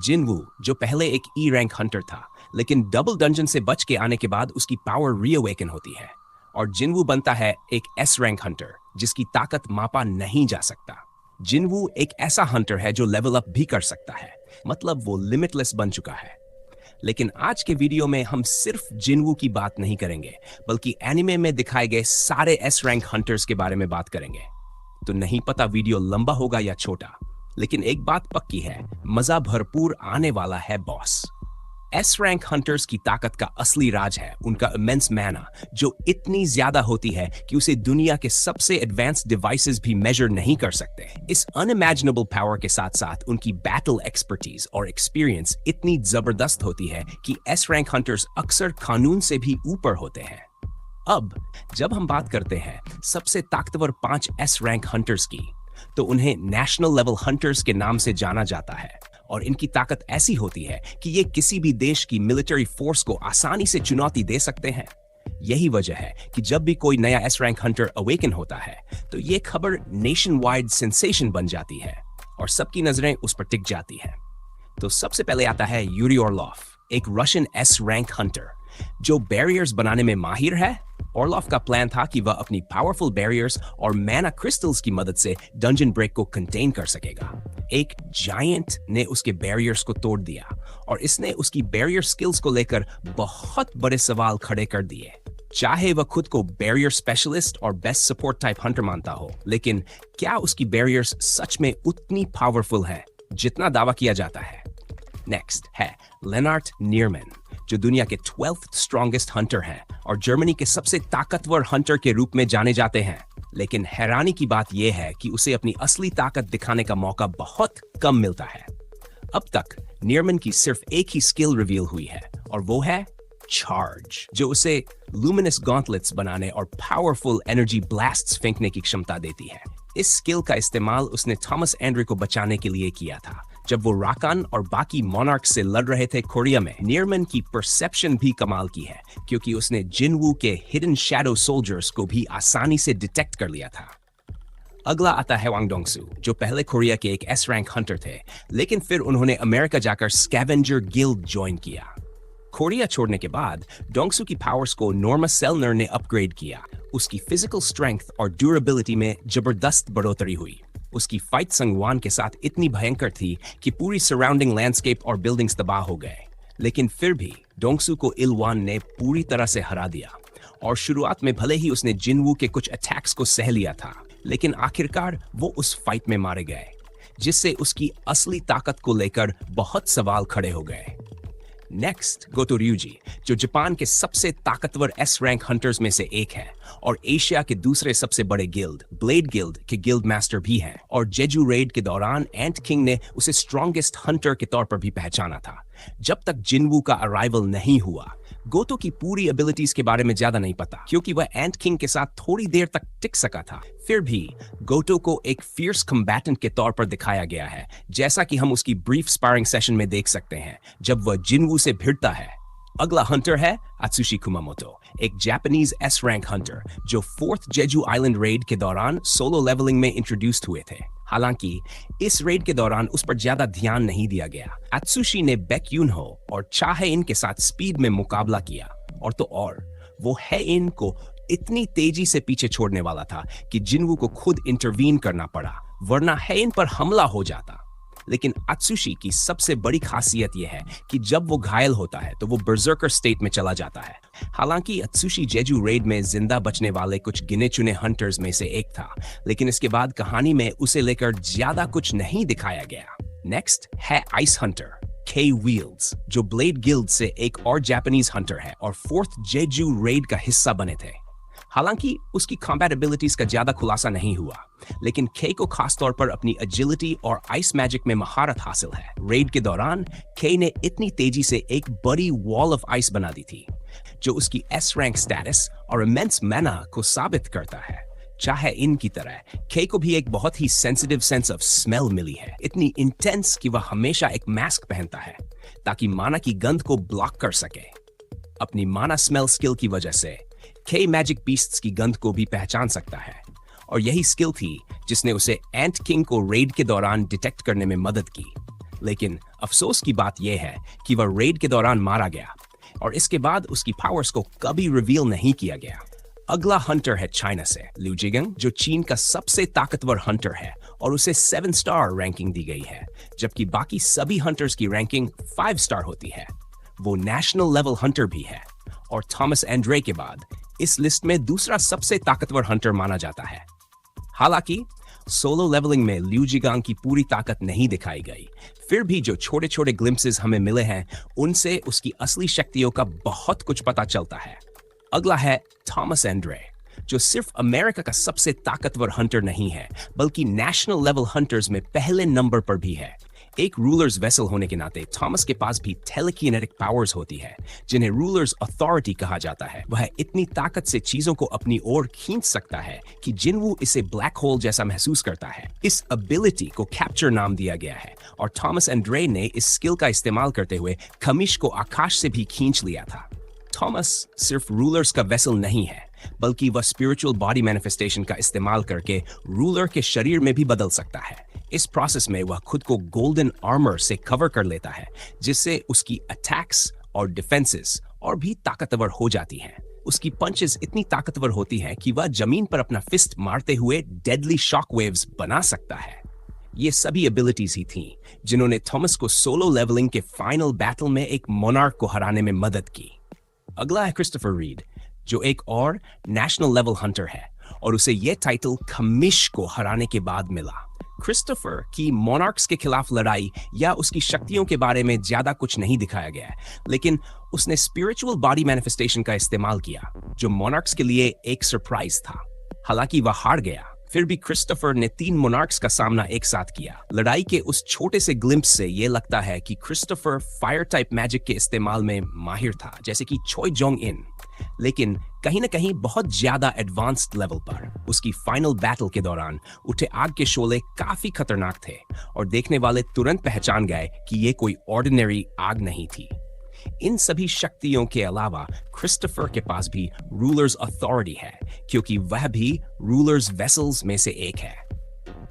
जिनवू, जो पहले एक ई रैंक हंटर था, लेकिन डबल डंजन से बच के आने के बाद उसकी पावर रीअवेकन होती है और जिनवू बनता है एक एस रैंक हंटर जिसकी ताकत मापा नहीं जा सकता। जिनवू एक ऐसा हंटर है जो लेवल अप भी कर सकता है, मतलब वो लिमिटलेस बन चुका है। लेकिन आज के वीडियो में हम सिर्फ जिनवू की बात नहीं करेंगे, बल्कि एनिमे में दिखाए गए सारे एस रैंक हंटर्स के बारे में बात करेंगे। तो नहीं पता वीडियो लंबा होगा या छोटा, लेकिन एक बात पक्की है, मजा भरपूर आने वाला है बॉस। एस रैंक हंटर्स की ताकत का असली राज है उनका इमेंस मैना, जो इतनी ज्यादा होती है कि उसे दुनिया के सबसे एडवांस डिवाइसेस भी मेजर नहीं कर सकते। इस अनइमेजिनेबल पावर के साथ साथ उनकी बैटल एक्सपर्टीज और एक्सपीरियंस इतनी जबरदस्त होती है कि एस रैंक हंटर्स अक्सर कानून से भी ऊपर होते हैं। अब जब हम बात करते हैं सबसे ताकतवर 5 एस रैंक हंटर्स की, तो उन्हें नेशनल लेवल हंटर्स के नाम से जाना जाता है और इनकी ताकत ऐसी होती है कि ये किसी भी देश की मिलिट्री फोर्स को आसानी से चुनौती दे सकते हैं। यही वजह है कि जब भी कोई नया एस रैंक हंटर अवेकन होता है तो ये खबर नेशन वाइड सेंसेशन बन जाती है और सबकी नजरें उस पर टिक जाती हैं। तो सबसे पहले आता है यूरी ऑर्लॉफ, एक रशियन एस रैंक हंटर जो बैरियर्स बनाने में माहिर है। ऑर्लॉफ का प्लान था कि वह अपनी पावरफुल बैरियर्स और मैना क्रिस्टल्स की मदद से डंजन ब्रेक को कंटेन कर सकेगा। एक जायंट ने उसके बैरियर्स को तोड़ दिया और इसने उसकी बैरियर स्किल्स को लेकर बहुत बड़े सवाल खड़े कर दिए। चाहे वह खुद को बैरियर स्पेशलिस्ट और बेस्ट सपोर्ट टाइप हंटर मानता हो, लेकिन क्या उसकी बैरियर्स सच में उतनी पावरफुल हैं जितना दावा किया जाता है? नेक्स्ट है लेनार्ट नीरमैन, जो दुनिया के 12th स्ट्रॉन्गेस्ट हंटर हैं और जर्मनी के सबसे ताकतवर हंटर के रूप में जाने जाते हैं। लेकिन हैरानी की बात यह है कि उसे अपनी असली ताकत दिखाने का मौका बहुत कम मिलता है। अब तक नीरमैन की सिर्फ एक ही स्किल रिवील हुई है और वो है चार्ज, जो उसे लुमिनस गॉन्टलेट्स बनाने और पावरफुल एनर्जी ब्लास्ट्स फेंकने की क्षमता देती है। इस स्किल का इस्तेमाल उसने थॉमस एंड्रे को बचाने के लिए किया था जब वो राकान और बाकी मोनार्क से लड़ रहे थे कोरिया में। नीरमैन की परसेप्शन भी कमाल की है क्योंकि उसने जिनवू के हिडन शैडो सोल्जर्स को भी आसानी से डिटेक्ट कर लिया था। अगला आता है वांग डोंगसू, जो पहले कोरिया के एक एस रैंक हंटर थे, लेकिन फिर उन्होंने अमेरिका जाकर स्कैवेंजर गिल्ड ज्वाइन किया। कोरिया छोड़ने के बाद डोंगसू की पावर्स को नॉर्मा सेलनर ने अपग्रेड किया। उसकी फिजिकल स्ट्रेंथ और ड्यूरेबिलिटी में जबरदस्त बढ़ोतरी हुई। उसकी फाइट संगवान के साथ इतनी भयंकर थी कि पूरी सराउंडिंग लैंडस्केप और बिल्डिंग्स तबाह हो गए। लेकिन फिर भी डोंगसू को इलवान ने पूरी तरह से हरा दिया और शुरुआत में भले ही उसने जिनवू के कुछ अटैक्स को सह लिया था, लेकिन आखिरकार वो उस फाइट में मारे गए, जिससे उसकी असली ताकत को लेकर बहुत सवाल खड़े हो गए। नेक्स्ट गोतो ryuji, जो जापान के सबसे ताकतवर एस रैंक हंटर्स में से एक है और एशिया के दूसरे सबसे बड़े गिल्ड ब्लेड गिल्ड के गिल्ड मास्टर भी हैं। और जेजू रेड के दौरान एंट किंग ने उसे स्ट्रॉन्गेस्ट हंटर के तौर पर भी पहचाना था। जब तक जिनवू का अराइवल नहीं हुआ, गोतो की पूरी एबिलिटीज के बारे में ज्यादा नहीं पता क्योंकि वह एंट किंग के साथ थोड़ी देर तक टिक सका था। फिर भी गोतो को एक फियर्स कम्बैटेंट के तौर पर दिखाया गया है, जैसा कि हम उसकी ब्रीफ स्पारिंग सेशन में देख सकते हैं जब वह जिनवू से भिड़ता है। अगला हंटर है आत्सुशी कुमामोटो, एक जापानीज एस रैंक हंटर जो 4th जेजू आइलैंड रेड के दौरान सोलो लेवलिंग में इंट्रोड्यूस्ड हुए थे। हालांकि इस रेड के दौरान उस पर ज्यादा ध्यान नहीं दिया गया। आत्सुशी ने बैक्यूनहो और चाहे-इन के साथ स्पीड में मुकाबला किया और तो और वो है-इन को इतनी तेजी से पीछे छोड़ने वाला था कि जिनवू को खुद इंटरवीन करना पड़ा, वरना है-इन पर हमला हो जाता। लेकिन आत्सुशी की सबसे बड़ी खासियत यह है कि जब वो घायल होता है तो वो बर्जर्कर स्टेट में चला जाता है। हालांकि आत्सुशी जेजू रेड में जिंदा बचने वाले कुछ गिने चुने हंटर्स में से एक था, लेकिन इसके बाद कहानी में उसे लेकर ज्यादा कुछ नहीं दिखाया गया। नेक्स्ट है आइस हंटर के विल्ड्स, जो ब्लेड गिल्ड से एक और जापानीज हंटर है और 4th जेजू रेड का हिस्सा बने थे। हालांकि उसकी कॉम्बैट एबिलिटीज का ज्यादा खुलासा नहीं हुआ, लेकिन के को खासतौर पर अपनी एजिलिटी और आइस मैजिक में महारत हासिल है। रेड के दौरान के ने इतनी तेजी से एक बड़ी वॉल ऑफ आइस बना दी थी, जो उसकी एस रैंक स्टेटस और इमेंस मैना को साबित करता है। चाहे इनकी तरह के को भी एक बहुत ही सेंसिटिव सेंस ऑफ स्मेल मिली है, इतनी इंटेंस कि वह हमेशा एक मास्क पहनता है ताकि माना की गंध को ब्लॉक कर सके। अपनी माना स्मेल स्किल की वजह से के मैजिक बीस्ट्स की गंध को भी पहचान सकता है और यही स्किल थी जिसने उसे एंट किंग को रेड के दौरान डिटेक्ट करने में मदद की। लेकिन अफसोस की बात यह है कि वह रेड के दौरान मारा गया और इसके बाद उसकी पावर्स को कभी रिवील नहीं किया गया। अगला हंटर है चाइना से लिu जिगंग, जो चीन का सबसे ताकतवर हंटर है और उसे 7 स्टार रैंकिंग दी गई है, जबकि बाकी सभी हंटर्स की रैंकिंग 5 स्टार होती है। वो नेशनल लेवल हंटर भी है और थॉमस एंड्रे के बाद इस लिस्ट में दूसरा सबसे ताकतवर हंटर माना जाता है। हालांकि सोलो लेवलिंग में लिu जिगंग की पूरी ताकत नहीं दिखाई गई, फिर भी जो छोटे छोटे ग्लिम्पसेस हमें मिले हैं उनसे उसकी असली शक्तियों का बहुत कुछ पता चलता है। अगला है थॉमस एंड्रे, जो सिर्फ अमेरिका का सबसे ताकतवर हंटर नहीं है बल्कि नेशनल लेवल हंटर्स में पहले नंबर पर भी है। एक रूलर्स वेसल होने के नाते थॉमस के पास भी टेलीकिनेटिक पावर्स होती है, जिन्हें रूलर्स अथॉरिटी कहा जाता है। वह इतनी ताकत से चीजों को अपनी ओर खींच सकता है कि जिनवू इसे ब्लैक होल जैसा महसूस करता है। इस एबिलिटी को कैप्चर नाम दिया गया है और थॉमस एंड्रे ने इस स्किल का इस्तेमाल करते हुए खमीश को आकाश से भी खींच लिया था। थॉमस सिर्फ रूलर्स का वेसल नहीं है, बल्कि वह स्पिरिचुअल बॉडी मैनिफेस्टेशन का इस्तेमाल करके रूलर के शरीर में भी बदल सकता है। इस प्रोसेस में वह खुद को गोल्डन आर्मर से कवर कर लेता है, जिससे उसकी अटैक्स और डिफेंसेस और भी ताकतवर हो जाती हैं। उसकी पंचेस इतनी ताकतवर होती हैं कि वह जमीन पर अपना फिस्ट मारते हुए डेडली शॉक वेव्स बना सकता है। ये सभी एबिलिटीज ही थीं जिन्होंने थॉमस को सोलो लेवलिंग के फाइनल बैटल में एक मोनार्क को हराने में मदद की। अगला है क्रिस्टोफर रीड, जो एक और नेशनल लेवल हंटर है और उसे यह टाइटल खमीश को हराने के बाद मिला। क्रिस्टोफर की मोनार्क्स के खिलाफ लड़ाई या उसकी शक्तियों के बारे में ज्यादा कुछ नहीं दिखाया गया है, लेकिन उसने स्पिरिचुअल बॉडी मैनिफेस्टेशन का इस्तेमाल किया, जो मोनार्क्स के लिए एक सरप्राइज था। हालांकि वह हार गया, फिर भी क्रिस्टोफर ने 3 मोनार्क्स का सामना एक साथ किया। लड़ाई के उस छोटे से ग्लिम्प्स से यह लगता है कि क्रिस्टोफर फायर टाइप मैजिक के इस्तेमाल में माहिर था, जैसे कि चोई जोंग इन, लेकिन कहीं न कहीं बहुत ज्यादा एडवांस्ड लेवल पर। उसकी फाइनल बैटल के दौरान उठे आग के शोले काफी खतरनाक थे और देखने वाले तुरंत पहचान गए कि यह कोई ऑर्डिनरी आग नहीं थी। इन सभी शक्तियों के अलावा क्रिस्टोफर के पास भी रूलर्स अथॉरिटी है, क्योंकि वह भी रूलर्स वेसल्स में से एक है।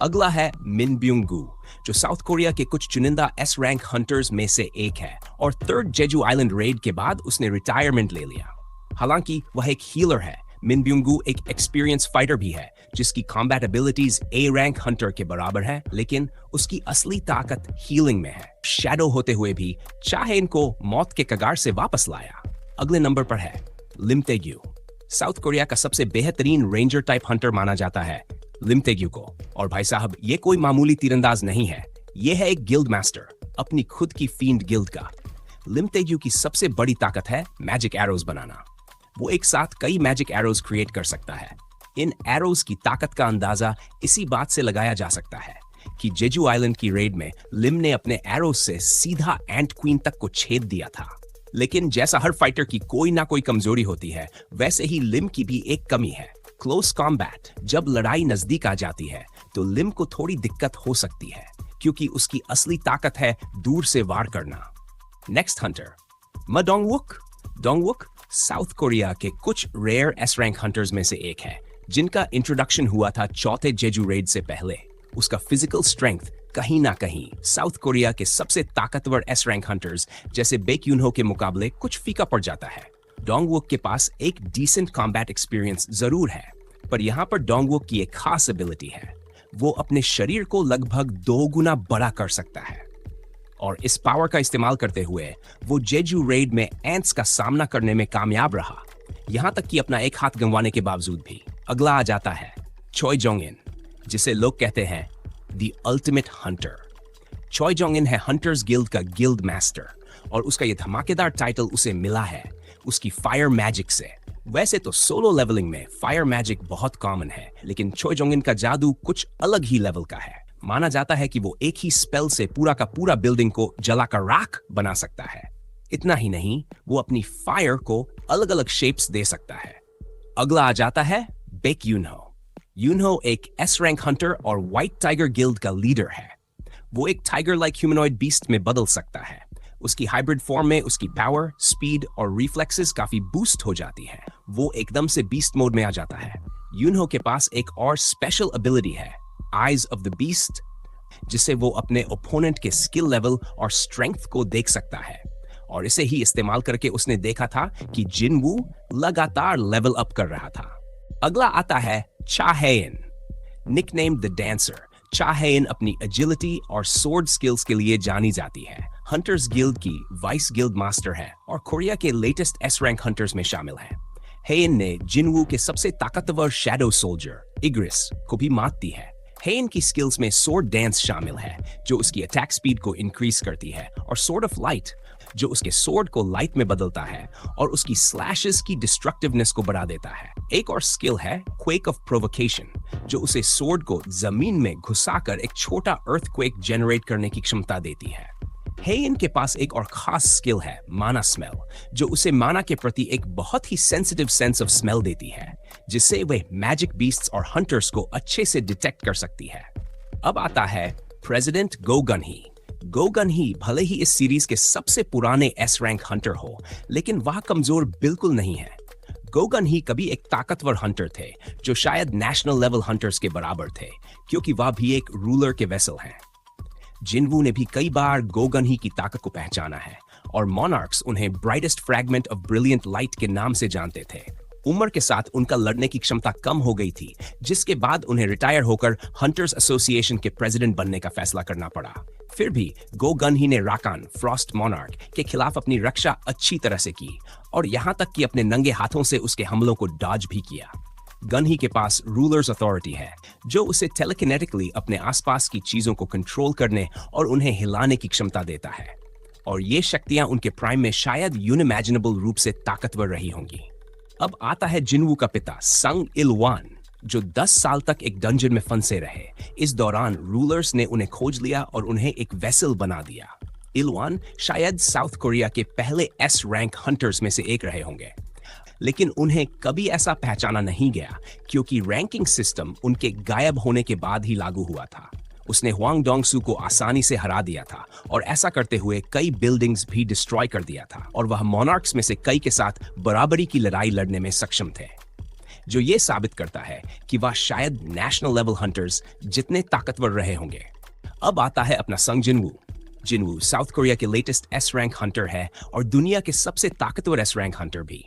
अगला है मिन ब्यूंग गु, जो साउथ कोरिया के कुछ चुनिंदा एस रैंक हंटर्स में से एक है और 3rd जेजू आइलैंड रेड के बाद उसने रिटायरमेंट ले लिया। हालांकि वह एक हीलर है, मिन ब्यूंग गु एक एक्सपीरियंस फाइटर भी है जिसकी combat abilities A rank Hunter के बराबर है, लेकिन उसकी असली ताकत हीलिंग में है। शैडो होते हुए भी चाहे इनको मौत के कगार से वापस लाया। अगले नंबर पर है लिम तेग्यू। साउथ कोरिया का सबसे बेहतरीन रेंजर टाइप हंटर माना जाता है लिम तेग्यू को, और भाई साहब ये कोई मामूली तीरंदाज नहीं है, ये है एक गिल्ड मास्टर, अपनी खुद की फील्ड गिल्ड का। लिम तेग्यू की सबसे बड़ी ताकत है मैजिक एरोज बनाना। वो एक साथ कई मैजिक एरोज क्रिएट कर सकता है। इन एरोज की ताकत का अंदाजा इसी बात से लगाया जा सकता है कि जेजू आइलैंड की रेड में लिम ने अपने एरोज से सीधा एंट क्वीन तक को छेद दिया था। लेकिन जैसा हर फाइटर की कोई ना कोई कमजोरी होती है, वैसे ही लिम की भी एक कमी है, क्लोज कॉम्बैट। जब लड़ाई नजदीक आ जाती है तो लिम को थोड़ी दिक्कत हो सकती है, क्योंकि उसकी असली ताकत है दूर से वार करना। नेक्स्ट हंटर मा डोंगवुक। डोंगवुक साउथ कोरिया के कुछ रेयर एस रैंक हंटर्स में से एक है, जिनका इंट्रोडक्शन हुआ था 4थे जेजू रेड से पहले। उसका फिजिकल स्ट्रेंथ कहीं ना कहीं साउथ कोरिया के सबसे ताकतवर एस रैंक हंटर्स जैसे बेक्यूनहो के मुकाबले कुछ फीका पड़ जाता है। डोंगवुक के पास एक डिसेंट कॉम्बैट एक्सपीरियंस जरूर है, पर यहाँ पर डोंगवुक की एक खास एबिलिटी है, वो अपने शरीर को लगभग 2 गुना बड़ा कर सकता है और इस पावर का इस्तेमाल करते हुए वो जेजू रेड में एंट्स का सामना करने में कामयाब रहा, यहाँ तक कि अपना एक हाथ गंवाने के बावजूद भी। अगला आ जाता है चोई जोंग इन, जिसे लोग कहते हैं द अल्टीमेट हंटर। चोई जोंग इन है हंटर्स गिल्ड का गिल्ड मास्टर और उसका ये धमाकेदार टाइटल उसे मिला है उसकी फायर मैजिक से। वैसे तो सोलो लेवलिंग में फायर मैजिक बहुत कॉमन है, लेकिन चोई जोंग इन का जादू कुछ अलग ही लेवल का है। माना जाता है कि वो एक ही स्पेल से पूरा का पूरा बिल्डिंग को जलाकर राख बना सकता है। इतना ही नहीं, वो अपनी फायर को अलग अलग शेप्स दे सकता है। अगला आ जाता है बेक यूनहो। यूनहो एक एस रैंक हंटर और व्हाइट टाइगर गिल्ड का लीडर है। वो एक टाइगर लाइक ह्यूमनॉइड बीस्ट में बदल सकता है। उसकी हाइब्रिड फॉर्म में उसकी पावर, स्पीड और रिफ्लेक्सेस काफी बूस्ट हो जाती है। वो एकदम से बीस्ट मोड में आ जाता है। यूनहो के पास एक और स्पेशल एबिलिटी है, आईज ऑफ द बीस्ट। जिससे वो अपने ओपोनेंट के स्किल लेवल और स्ट्रेंथ को देख सकता है। और इसे ही इस्तेमाल करके उसने देखा था कि जिनवू लगातार लेवल अप कर रहा था। अगला आता है चा हेयन, निकनेम द डांसर। चा हेयन अपनी एजिलिटी और स्वॉर्ड स्किल्स के लिए जानी जाती है। हंटर्स गिल्ड की वाइस गिल्ड मास्टर है और कोरिया के लेटेस्ट एस रैंक हंटर्स में शामिल है। हेयन ने जिनवू के सबसे ताकतवर शैडो सोल्जर इग्रिस को भी मात दी है। हेयन की स्किल्स में स्वॉर्ड डांस शामिल है, जो उसकी अटैक स्पीड को इंक्रीज करती है, और स्वॉर्ड ऑफ लाइट, जो उसके स्वॉर्ड को लाइट में बदलता है और उसकी स्लैशेस की डिस्ट्रक्टिवनेस को बढ़ा देता है। एक और स्किल है क्वेक ऑफ प्रोवोकेशन, जो उसे स्वॉर्ड को जमीन में घुसाकर एक छोटा अर्थक्वेक जनरेट करने की क्षमता देती है। हेयन के पास एक और खास स्किल है माना स्मेल, जो उसे माना के प्रति एक बहुत ही सेंसिटिव सेंस ऑफ स्मेल देती है, जिससे वह मैजिक बीस्ट्स और हंटर्स को अच्छे से डिटेक्ट कर सकती है। अब आता है प्रेसिडेंट गो गनही। गो गनही भले ही इस सीरीज के सबसे पुराने एस रैंक हंटर हो, लेकिन वह कमजोर बिल्कुल नहीं है। गो गनही कभी एक ताकतवर हंटर थे, जो शायद नेशनल लेवल हंटर्स के बराबर थे, क्योंकि वह भी एक रूलर के वेसल हैं। जिनवू ने भी कई बार गो गनही की ताकत को पहचाना है, और मॉनार्क्स उन्हें brightest fragment of brilliant light के नाम से जानते थे। उम्र के साथ उनका लड़ने की क्षमता कम हो गई थी, जिसके बाद उन्हें रिटायर होकर हंटर्स एसोसिएशन के प्रेसिडेंट बनने का फैसला करना पड़ा। फिर भी गो गनही ने राकान फ्रॉस्ट मॉनार्क के खिलाफ अपनी रक्षा अच्छी तरह से की, और यहाँ तक कि अपने नंगे हाथों से उसके हमलों को डॉज भी किया। गनही के पास रूलर्स अथॉरिटी है, जो उसे टेलीकिनेटिकली अपने आसपास की चीजों को कंट्रोल करने और उन्हें हिलाने की क्षमता देता है, और ये शक्तियां उनके प्राइम में शायद यूनिमैजिनेबल रूप से ताकतवर रही होंगी। अब आता है जिनवू का पिता संग इलवान, जो 10 साल तक एक डंजन में फंसे रहे। इस दौरान रूलर्स ने उन्हें खोज लिया और उन्हें एक वेसल बना दिया। इलवान शायद साउथ कोरिया के पहले एस रैंक हंटर्स में से एक रहे होंगे, लेकिन उन्हें कभी ऐसा पहचाना नहीं गया, क्योंकि रैंकिंग सिस्टम उनके गायब होने के बाद ही लागू हुआ था। उसने हुआंग डोंगसू को आसानी से हरा दिया था, और ऐसा करते हुए कई बिल्डिंग्स भी डिस्ट्रॉय कर दिया था, और वह मॉनार्क्स में से कई के साथ बराबरी की लड़ाई लड़ने में सक्षम थे, जो ये साबित करता है कि वह शायद नेशनल लेवल हंटर्स जितने ताकतवर रहे होंगे। अब आता है अपना संग जिनवू। जिनवू साउथ कोरिया के लेटेस्ट एस रैंक हंटर है और दुनिया के सबसे ताकतवर एस रैंक हंटर भी।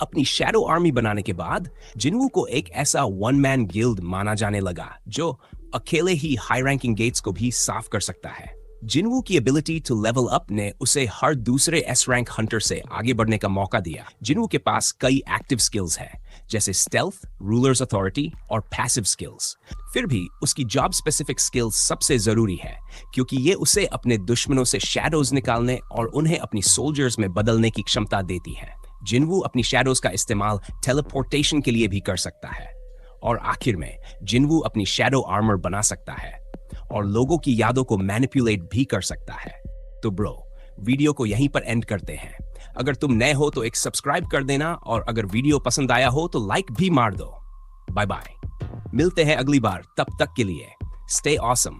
अपनी शैडो आर्मी बनाने के बाद जिनवू को एक ऐसा वन मैन गिल्ड माना जाने लगा, जो अकेले ही हाई रैंकिंग गेट्स को भी साफ कर सकता है। जिनवू की एबिलिटी टू लेवल अप ने उसे हर दूसरे एस रैंक हंटर से आगे बढ़ने का मौका दिया। जिनवू के पास कई एक्टिव स्किल्स हैं, जैसे स्टेल्थ, रूलर्स अथॉरिटी और पैसिव स्किल्स। फिर भी उसकी जॉब स्पेसिफिक स्किल्स सबसे जरूरी है, क्योंकि ये उसे अपने दुश्मनों से शैडोज निकालने और उन्हें अपनी सोल्जर्स में बदलने की क्षमता देती है। जिनवू अपनी शैडोज का इस्तेमाल टेलीपोर्टेशन के लिए भी कर सकता है, और आखिर में जिनवू अपनी शैडो आर्मर बना सकता है और लोगों की यादों को मैनिपुलेट भी कर सकता है। तो ब्रो, वीडियो को यहीं पर एंड करते हैं। अगर तुम नए हो तो एक सब्सक्राइब कर देना, और अगर वीडियो पसंद आया हो तो लाइक भी मार दो। बाय बाय, मिलते हैं अगली बार, तब तक के लिए स्टे ऑसम।